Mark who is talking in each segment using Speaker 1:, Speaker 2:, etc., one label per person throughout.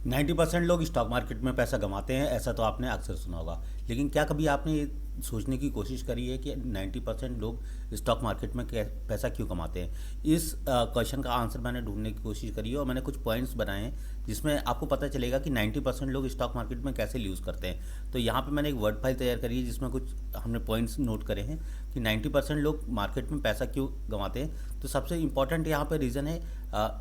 Speaker 1: 90% लोग stock market में पैसा कमाते हैं, ऐसा तो आपने अक्सर सुना होगा। लेकिन क्या कभी आपने ये सोचने की कोशिश करी है कि 90% लोग स्टॉक मार्केट में पैसा क्यों कमाते हैं? इस क्वेश्चन का आंसर मैंने ढूंढने की कोशिश करी है और मैंने कुछ पॉइंट्स बनाए हैं जिसमें आपको पता चलेगा कि 90% लोग स्टॉक मार्केट में कैसे यूज़ करते हैं। तो यहाँ पे मैंने एक वर्ड फाइल तैयार करी है जिसमें कुछ हमने पॉइंट्स नोट करे हैं कि 90% लोग मार्केट में पैसा क्यों कमाते हैं। तो सबसे इम्पॉर्टेंट यहाँ पे रीज़न है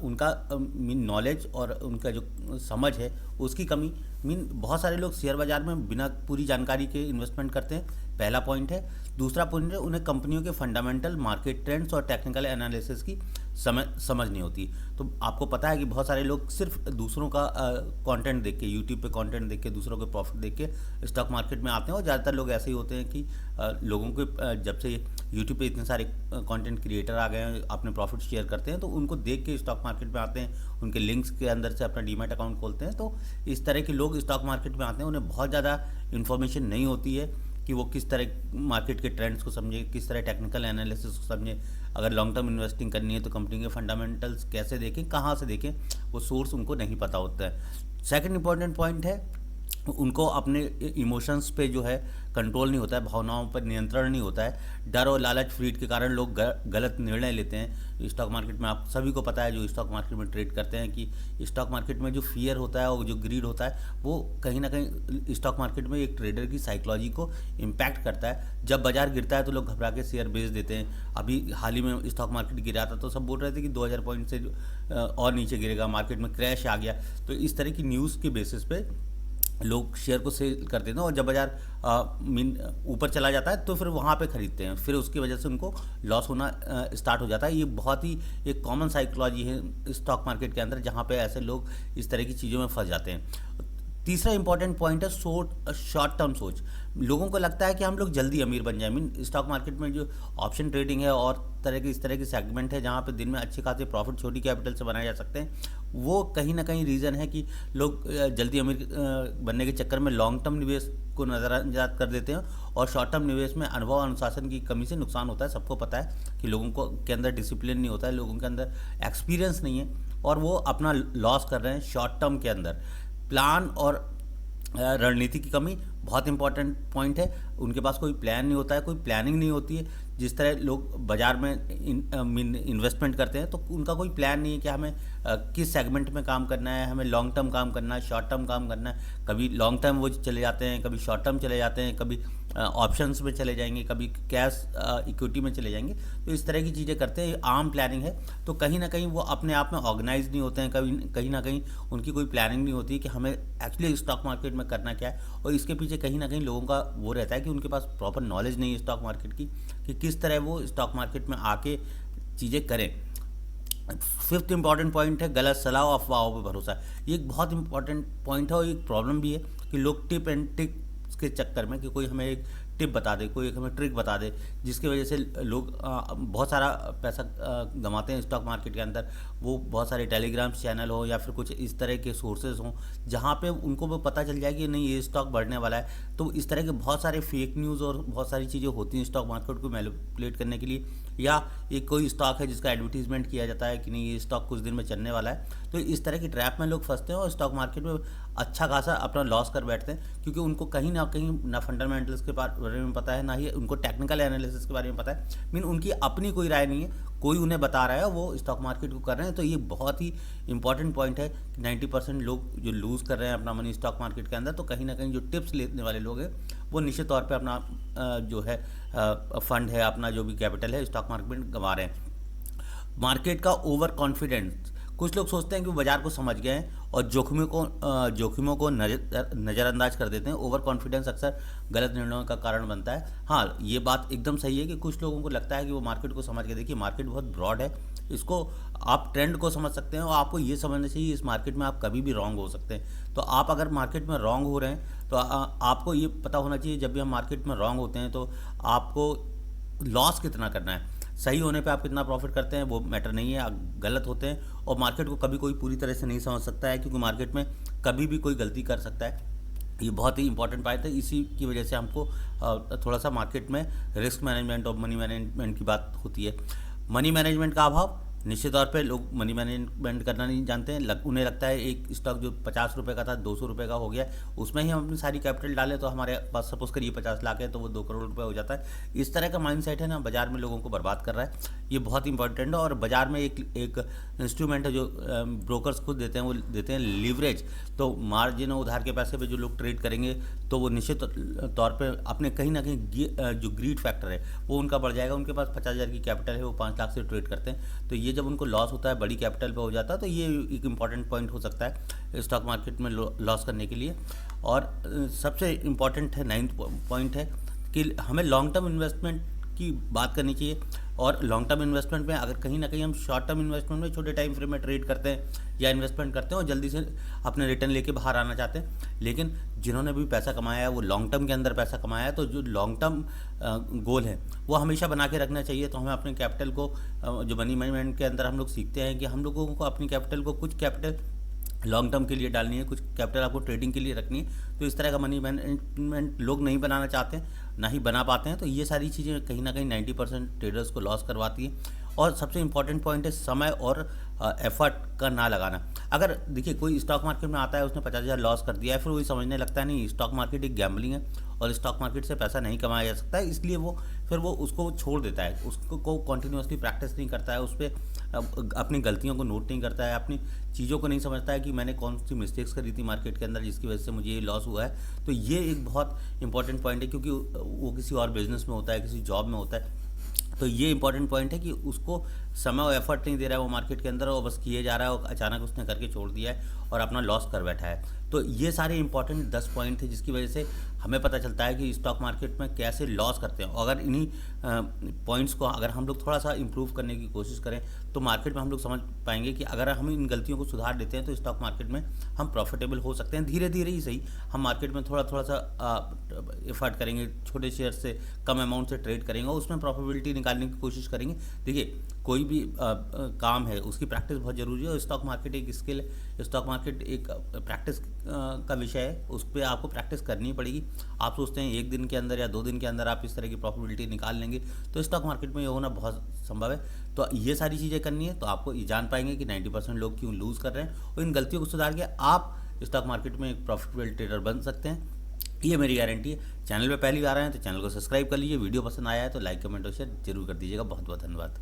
Speaker 1: उनका नॉलेज और उनका जो समझ है उसकी कमी। बहुत सारे लोग शेयर बाज़ार में बिना पूरी जानकारी के इन्वेस्टमेंट करते हैं, पहला पॉइंट है। दूसरा पॉइंट है उन्हें कंपनियों के फंडामेंटल, मार्केट ट्रेंड्स और टेक्निकल एनालिसिस की समझ नहीं होती। तो आपको पता है कि बहुत सारे लोग सिर्फ दूसरों का कंटेंट देख के, यूट्यूब पे कंटेंट देख के, दूसरों के प्रॉफिट देख के स्टॉक मार्केट में आते हैं। और ज़्यादातर लोग ऐसे ही होते हैं कि लोगों के जब से यूट्यूब पे इतने सारे कंटेंट क्रिएटर आ गए हैं, अपने प्रॉफिट शेयर करते हैं, तो उनको देख के स्टॉक मार्केट में आते हैं, उनके लिंक्स के अंदर से अपना डीमैट अकाउंट खोलते हैं। तो इस तरह के लोग स्टॉक मार्केट में आते हैं, उन्हें बहुत ज़्यादा इन्फॉर्मेशन नहीं होती है कि वो किस तरह मार्केट के ट्रेंड्स को समझे, किस तरह टेक्निकल एनालिसिस को समझे। अगर लॉन्ग टर्म इन्वेस्टिंग करनी है तो कंपनी के फंडामेंटल्स कैसे देखें, कहाँ से देखें, वो सोर्स उनको नहीं पता होता है। सेकंड इंपॉर्टेंट पॉइंट है उनको अपने इमोशंस पे जो है कंट्रोल नहीं होता है, भावनाओं पर नियंत्रण नहीं होता है। डर और लालच, फ्रीड के कारण लोग गलत निर्णय लेते हैं स्टॉक मार्केट में। आप सभी को पता है जो स्टॉक मार्केट में ट्रेड करते हैं कि स्टॉक मार्केट में जो फियर होता है और जो ग्रीड होता है वो कहीं ना कहीं स्टॉक मार्केट में एक ट्रेडर की साइकोलॉजी को इम्पैक्ट करता है। जब बाजार गिरता है तो लोग घबरा के शेयर बेच देते हैं। अभी हाल ही में स्टॉक मार्केट गिरा था तो सब बोल रहे थे कि 2000 पॉइंट से और नीचे गिरेगा, मार्केट में क्रैश आ गया। तो इस तरह की न्यूज़ के बेसिस पे लोग शेयर को सेल कर देते हैं और जब बाजार ऊपर चला जाता है तो फिर वहाँ पे खरीदते हैं, फिर उसकी वजह से उनको लॉस होना स्टार्ट हो जाता है। ये बहुत ही एक कॉमन साइकोलॉजी है स्टॉक मार्केट के अंदर, जहाँ पे ऐसे लोग इस तरह की चीज़ों में फंस जाते हैं। तीसरा इंपॉर्टेंट पॉइंट है शॉर्ट टर्म सोच। लोगों को लगता है कि हम लोग जल्दी अमीर बन जाए। स्टॉक मार्केट में जो ऑप्शन ट्रेडिंग है और इस तरह की सेगमेंट है जहाँ पे दिन में अच्छे खासे प्रॉफिट छोटी कैपिटल से बनाए जा सकते हैं, वो कहीं ना कहीं रीज़न है कि लोग जल्दी अमीर बनने के चक्कर में लॉन्ग टर्म निवेश को नज़रअंदाज कर देते हैं। और शॉर्ट टर्म निवेश में अनुभव और अनुशासन की कमी से नुकसान होता है। सबको पता है कि लोगों को के अंदर डिसिप्लिन नहीं होता है, लोगों के अंदर एक्सपीरियंस नहीं है और वो अपना लॉस कर रहे हैं शॉर्ट टर्म के अंदर। प्लान और रणनीति की कमी बहुत इंपॉर्टेंट पॉइंट है। उनके पास कोई प्लान नहीं होता है, कोई प्लानिंग नहीं होती है। जिस तरह लोग बाज़ार में इन्वेस्टमेंट करते हैं तो उनका कोई प्लान नहीं है कि हमें किस सेगमेंट में काम करना है, हमें लॉन्ग टर्म काम करना है, शॉर्ट टर्म काम करना है। कभी लॉन्ग टर्म वो चले जाते हैं, कभी शॉर्ट टर्म चले जाते हैं, कभी ऑप्शंस में चले जाएंगे, कभी कैश इक्विटी में चले जाएंगे। तो इस तरह की चीज़ें करते हैं, आम प्लानिंग है। तो कहीं ना कहीं वो अपने आप में ऑर्गेनाइज नहीं होते हैं, कहीं ना कहीं उनकी कोई प्लानिंग नहीं होती है कि हमें एक्चुअली स्टॉक मार्केट में करना क्या है। और इसके पीछे कहीं ना कहीं लोगों का वो रहता है कि उनके पास प्रॉपर नॉलेज नहीं है स्टॉक मार्केट की, कि किस तरह वो स्टॉक मार्केट में आके चीज़ें करें। फिफ्थ इंपॉर्टेंट पॉइंट है गलत सलाह और अफवाहों पर भरोसा। ये एक बहुत इंपॉर्टेंट पॉइंट है और एक प्रॉब्लम भी है कि लोग टिप एंड ट्रिक्स के चक्कर में, कि कोई हमें एक टिप बता दे, कोई एक हमें ट्रिक बता दे, जिसकी वजह से लोग बहुत सारा पैसा गंवाते हैं स्टॉक मार्केट के अंदर। वो बहुत सारे टेलीग्राम चैनल हो या फिर कुछ इस तरह के सोर्सेज हों जहाँ पे उनको वो पता चल जाए कि नहीं ये स्टॉक बढ़ने वाला है। तो इस तरह के बहुत सारे फेक न्यूज़ और बहुत सारी चीज़ें होती हैं स्टॉक मार्केट को मैनिपुलेट करने के लिए। या एक कोई स्टॉक है जिसका एडवर्टीजमेंट किया जाता है कि नहीं ये स्टॉक कुछ दिन में चलने वाला है। तो इस तरह की ट्रैप में लोग फंसते हैं और स्टॉक मार्केट में अच्छा खासा अपना लॉस कर बैठते हैं, क्योंकि उनको कहीं ना फंडामेंटल्स के बारे में पता है, ना ही उनको टेक्निकल एनालिसिस के बारे में पता है। उनकी अपनी कोई राय नहीं है, कोई उन्हें बता रहा है, वो स्टॉक मार्केट को कर रहे हैं। तो ये बहुत ही इंपॉर्टेंट पॉइंट है कि 90% लोग जो लूज़ कर रहे हैं अपना मनी स्टॉक मार्केट के अंदर, तो कहीं ना कहीं जो टिप्स लेने वाले लोग हैं वो निश्चित तौर पे अपना जो है फंड है, अपना जो भी कैपिटल है स्टॉक मार्केट में गंवा रहे हैं। मार्केट का ओवर कॉन्फिडेंस। कुछ लोग सोचते हैं कि वो बाजार को समझ गए हैं और जोखिमों को नज़रअंदाज कर देते हैं। ओवर कॉन्फिडेंस अक्सर गलत निर्णयों का कारण बनता है। हाँ, ये बात एकदम सही है कि कुछ लोगों को लगता है कि वो मार्केट को समझ के, देखिए मार्केट बहुत ब्रॉड है, इसको आप ट्रेंड को समझ सकते हैं और आपको ये समझना चाहिए इस मार्केट में आप कभी भी रॉन्ग हो सकते हैं। तो आप अगर मार्केट में रॉन्ग हो रहे हैं तो आपको ये पता होना चाहिए जब भी हम मार्केट में रॉन्ग होते हैं तो आपको लॉस कितना करना है। सही होने पे आप कितना प्रॉफिट करते हैं वो मैटर नहीं है, आप गलत होते हैं। और मार्केट को कभी कोई पूरी तरह से नहीं समझ सकता है, क्योंकि मार्केट में कभी भी कोई गलती कर सकता है। ये बहुत ही इंपॉर्टेंट बात है। इसी की वजह से हमको थोड़ा सा मार्केट में रिस्क मैनेजमेंट और मनी मैनेजमेंट की बात होती है। मनी मैनेजमेंट का अभाव। निश्चित तौर पे लोग मनी मैनेजमेंट करना नहीं जानते हैं। उन्हें लगता है एक स्टॉक जो 50 रुपये का था 200 रुपये का हो गया, उसमें ही हम अपनी सारी कैपिटल डालें तो हमारे पास सपोज करिए 50 लाख है तो वो 2 करोड़ रुपये हो जाता है। इस तरह का माइंडसेट है ना, बाजार में लोगों को बर्बाद कर रहा है। ये बहुत इंपॉर्टेंट है। और बाजार में एक इंस्ट्रूमेंट है जो ब्रोकर्स खुद देते हैं, वो देते हैं लीवरेज। तो मार्जिन उधार के पैसे पे जो लोग ट्रेड करेंगे तो वो निश्चित तौर पे अपने कहीं ना कहीं जो ग्रीड फैक्टर है वो उनका बढ़ जाएगा। उनके पास 50,000 की कैपिटल है, वो 5 लाख से ट्रेड करते हैं, तो ये जब उनको लॉस होता है बड़ी कैपिटल पे हो जाता है, तो ये एक इम्पॉर्टेंट पॉइंट हो सकता है स्टॉक मार्केट में लॉस करने के लिए। और सबसे इम्पॉर्टेंट है 9th पॉइंट है कि हमें लॉन्ग टर्म इन्वेस्टमेंट की बात करनी चाहिए। और लॉन्ग टर्म इन्वेस्टमेंट में अगर कहीं ना कहीं हम शॉर्ट टर्म इन्वेस्टमेंट में छोटे टाइम फ्रेम में ट्रेड करते हैं या इन्वेस्टमेंट करते हैं और जल्दी से अपने रिटर्न लेके बाहर आना चाहते हैं, लेकिन जिन्होंने भी पैसा कमाया है वो लॉन्ग टर्म के अंदर पैसा कमाया है, तो जो लॉन्ग टर्म गोल है वो हमेशा बना के रखना चाहिए। तो हमें अपने कैपिटल को जो मनी मैनेजमेंट के अंदर हम लोग सीखते हैं कि हम लोगों को अपनी कैपिटल को, कुछ कैपिटल लॉन्ग टर्म के लिए डालनी है, कुछ कैपिटल आपको ट्रेडिंग के लिए रखनी है। तो इस तरह का मनी मैनेजमेंट लोग नहीं बनाना चाहते हैं, ना ही बना पाते हैं। तो ये सारी चीज़ें कहीं ना कहीं 90% ट्रेडर्स को लॉस करवाती है। और सबसे इम्पॉर्टेंट पॉइंट है समय और एफर्ट का ना लगाना। अगर देखिए कोई स्टॉक मार्केट में आता है, उसने 50,000 लॉस कर दिया है, फिर वही समझने लगता है नहीं स्टॉक मार्केट एक गैम्बलिंग है और स्टॉक मार्केट से पैसा नहीं कमाया जा सकता है, इसलिए वो फिर वो उसको छोड़ देता है, उसको कंटिन्यूसली प्रैक्टिस नहीं करता है, उस पर अपनी गलतियों को नोट नहीं करता है, अपनी चीज़ों को नहीं समझता है कि मैंने कौन सी मिस्टेक्स करी थी मार्केट के अंदर जिसकी वजह से मुझे ये लॉस हुआ है। तो ये एक बहुत इंपॉर्टेंट पॉइंट है, क्योंकि वो किसी और बिजनेस में होता है, किसी जॉब में होता है। तो ये इंपॉर्टेंट पॉइंट है कि उसको समय और एफर्ट नहीं दे रहा है वो मार्केट के अंदर, और बस किए जा रहा है और अचानक उसने करके छोड़ दिया है और अपना लॉस कर बैठा है। तो ये सारे इंपॉर्टेंट 10 पॉइंट थे जिसकी वजह से हमें पता चलता है कि स्टॉक मार्केट में कैसे लॉस करते हैं। अगर इन्हीं पॉइंट्स को अगर हम लोग थोड़ा सा इंप्रूव करने की कोशिश करें तो मार्केट में हम लोग समझ पाएंगे कि अगर हम इन गलतियों को सुधार देते हैं तो स्टॉक मार्केट में हम प्रॉफिटेबल हो सकते हैं। धीरे धीरे ही सही, हम मार्केट में थोड़ा थोड़ा सा एफर्ट करेंगे, छोटे शेयर से कम अमाउंट से ट्रेड करेंगे और उसमें प्रॉफिटेबिलिटी निकालने की कोशिश करेंगे। देखिए कोई भी काम है उसकी प्रैक्टिस बहुत ज़रूरी है, और स्टॉक मार्केट एक स्किल है, स्टॉक मार्केट एक प्रैक्टिस का विषय है, उस पर आपको प्रैक्टिस करनी पड़ेगी। आप सोचते हैं 1 दिन के अंदर या 2 दिन के अंदर आप इस तरह की प्रॉफिटेबिलिटी निकाल लेंगे, तो स्टॉक मार्केट में ये होना बहुत संभव है। तो ये सारी चीज़ें करनी है तो आपको ये जान पाएंगे कि 90% लोग क्यों लूज़ कर रहे हैं, और इन गलतियों को सुधार के आप स्टॉक मार्केट में एक प्रॉफिटेबल ट्रेडर बन सकते हैं, ये मेरी गारंटी है। चैनल पे पहली बार आए हैं तो चैनल को सब्सक्राइब कर लीजिए, वीडियो पसंद आया है तो लाइक कमेंट और शेयर जरूर कर दीजिएगा। बहुत बहुत धन्यवाद।